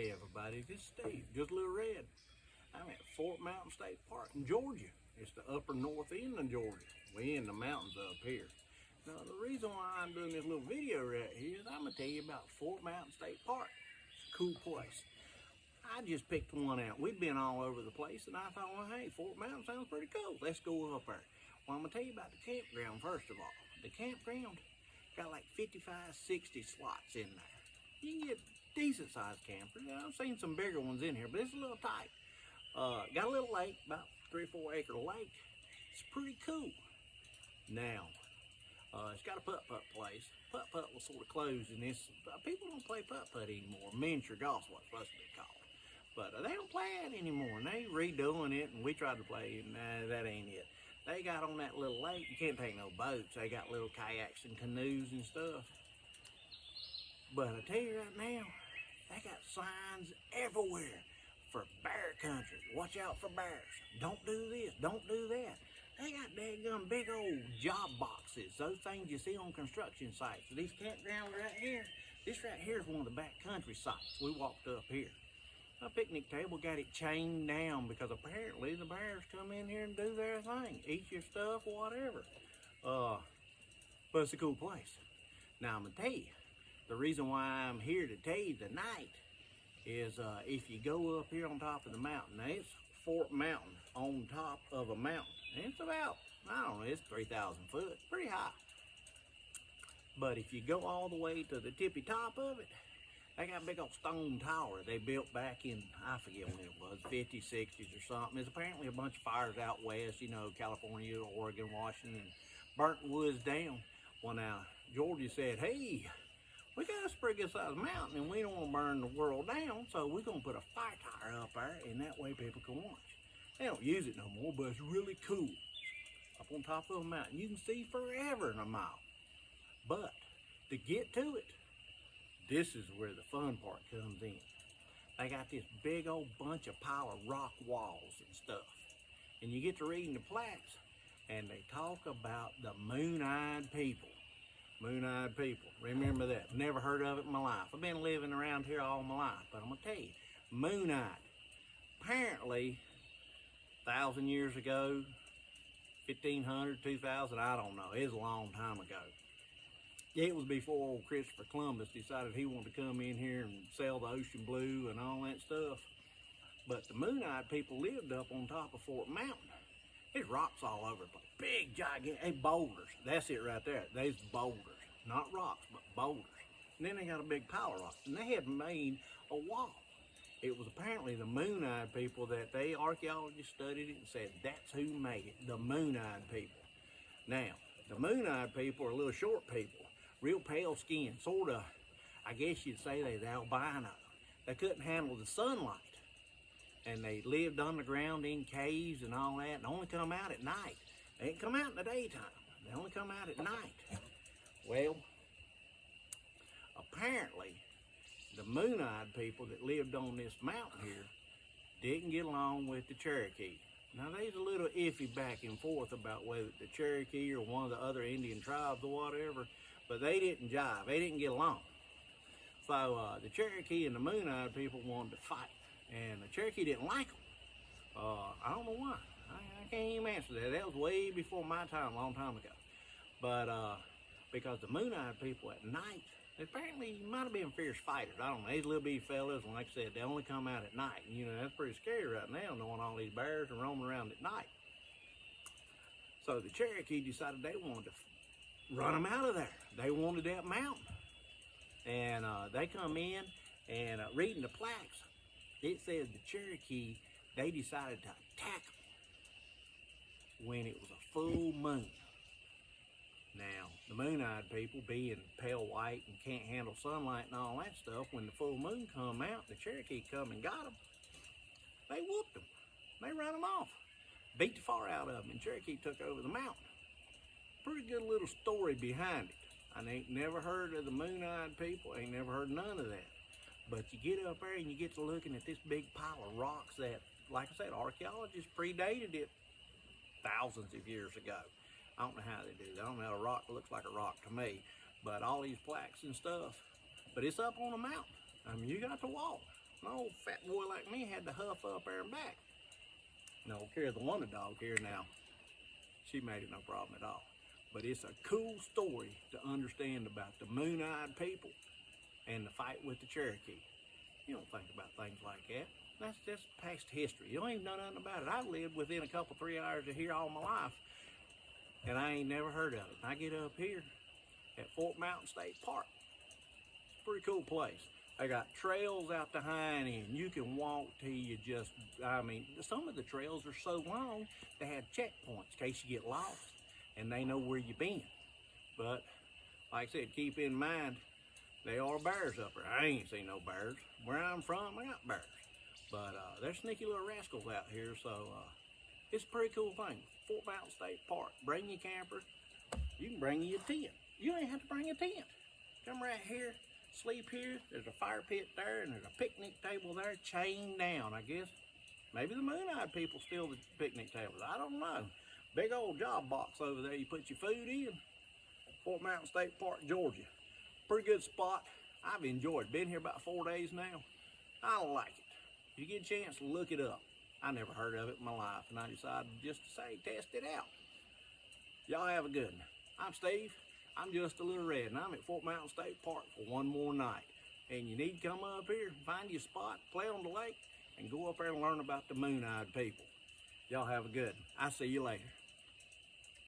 Hey everybody, this is Steve, just a little red. I'm at Fort Mountain State Park in Georgia. It's the upper north end of Georgia. We in the mountains up here. Now the reason why I'm doing this little video right here is I'm gonna tell you about Fort Mountain State Park. It's a cool place. I just picked one out. We've been all over the place and I thought, well, hey, Fort Mountain sounds pretty cool. Let's go up there. Well, I'm gonna tell you about the campground first of all. The campground got like 55, 60 slots in there. You can get decent sized campers. I've seen some bigger ones in here, but it's a little tight. Got a little lake, about 3 or 4 acre lake. It's pretty cool. Now, it's got a putt-putt place. Putt-putt was sort of closed in this. People don't play putt-putt anymore. Miniature golf's what it's supposed to be called. But they don't play it anymore, and they redoing it, and we tried to play it, and that ain't it. They got on that little lake, you can't take no boats. They got little kayaks and canoes and stuff. But I tell you right now, they got signs everywhere for bear country. Watch out for bears. Don't do this, don't do that. They got daggum big old job boxes, those things you see on construction sites. These campgrounds right here, this right here is one of the backcountry sites. We walked up here. A picnic table got it chained down because apparently the bears come in here and do their thing. Eat your stuff, whatever. But it's a cool place. Now I'm gonna tell you, the reason why I'm here to tell you tonight is if you go up here on top of the mountain, now it's Fort Mountain on top of a mountain. And it's about, I don't know, it's 3,000 foot, pretty high. But if you go all the way to the tippy top of it, they got a big old stone tower they built back in, I forget when it was, 50s, 60s or something. There's apparently a bunch of fires out west, you know, California, Oregon, Washington, and burnt woods down. Well now, Georgia said, hey, we got this pretty good sized mountain and we don't want to burn the world down, so we're going to put a fire tower up there and that way people can watch. They don't use it no more, but it's really cool. Up on top of a mountain, you can see forever in a mile. But to get to it, this is where the fun part comes in. They got this big old bunch of pile of rock walls and stuff. And you get to reading the plaques and they talk about the moon-eyed people. Moon-eyed people, remember that. Never heard of it in my life. I've been living around here all my life, but I'm gonna tell you, moon-eyed. Apparently, 1,000 years ago, 1,500, 2,000, I don't know. It was a long time ago. It was before old Christopher Columbus decided he wanted to come in here and sail the ocean blue and all that stuff. But the moon-eyed people lived up on top of Fort Mountain. There's rocks all over the place. Big, gigantic, boulders. That's it right there. There's boulders. Not rocks, but boulders. And then they got a big pile of rocks. And they had made a wall. It was apparently the moon-eyed people that archaeologists studied it and said that's who made it, the moon-eyed people. Now, the moon-eyed people are little short people, real pale skin, sort of, I guess you'd say they're albino. They couldn't handle the sunlight. And they lived underground in caves and all that and only come out at night. They didn't come out in the daytime. They only come out at night. Well, apparently, the moon-eyed people that lived on this mountain here didn't get along with the Cherokee. Now, there's a little iffy back and forth about whether the Cherokee or one of the other Indian tribes or whatever, but they didn't jive. They didn't get along. So the Cherokee and the moon-eyed people wanted to fight, and the Cherokee didn't like them. I don't know why. I can't even answer that. That was way before my time, a long time ago. But because the moon-eyed people at night, apparently might have been fierce fighters. I don't know. These little bitty fellas, and like I said, they only come out at night. And, you know, that's pretty scary right now, knowing all these bears are roaming around at night. So the Cherokee decided they wanted to run them out of there. They wanted that mountain. And they come in, and reading the plaques, it says the Cherokee, they decided to attack them when it was a full moon. Now, the moon-eyed people, being pale white and can't handle sunlight and all that stuff, when the full moon come out, the Cherokee come and got them. They whooped them. They ran them off. Beat the far out of them, and Cherokee took over the mountain. Pretty good little story behind it. I ain't never heard of the moon-eyed people. Ain't never heard none of that. But you get up there and you get to looking at this big pile of rocks that, like I said, archaeologists predated it thousands of years ago. I don't know how they do that. I don't know how a rock looks like a rock to me. But all these plaques and stuff. But it's up on a mountain. I mean, you got to walk. An old fat boy like me had to huff up there and back. No, Carrie the Wonder Dog here now, she made it no problem at all. But it's a cool story to understand about the Moon-Eyed people and the fight with the Cherokee. You don't think about things like that. That's just past history. You don't even know nothing about it. I've lived within a couple, 3 hours of here all my life, and I ain't never heard of it. And I get up here at Fort Mountain State Park. It's a pretty cool place. They got trails out the hind end. You can walk till you just, I mean, some of the trails are so long, they have checkpoints in case you get lost and they know where you've been. But, like I said, keep in mind, there are bears up there. I ain't seen no bears. Where I'm from, I got bears. But there's sneaky little rascals out here, so it's a pretty cool thing. Fort Mountain State Park. Bring your camper. You can bring your tent. You ain't have to bring a tent. Come right here, sleep here. There's a fire pit there, and there's a picnic table there, chained down, I guess. Maybe the Moon-Eyed people steal the picnic tables. I don't know. Big old job box over there you put your food in. Fort Mountain State Park, Georgia. Pretty good spot. I've enjoyed it. Been here about 4 days now. I like it. If you get a chance, look it up. I never heard of it in my life, and I decided just to say, test it out. Y'all have a good one. I'm Steve. I'm just a little red, and I'm at Fort Mountain State Park for one more night. And you need to come up here, find you a spot, play on the lake, and go up there and learn about the Moon-Eyed people. Y'all have a good one. I'll see you later.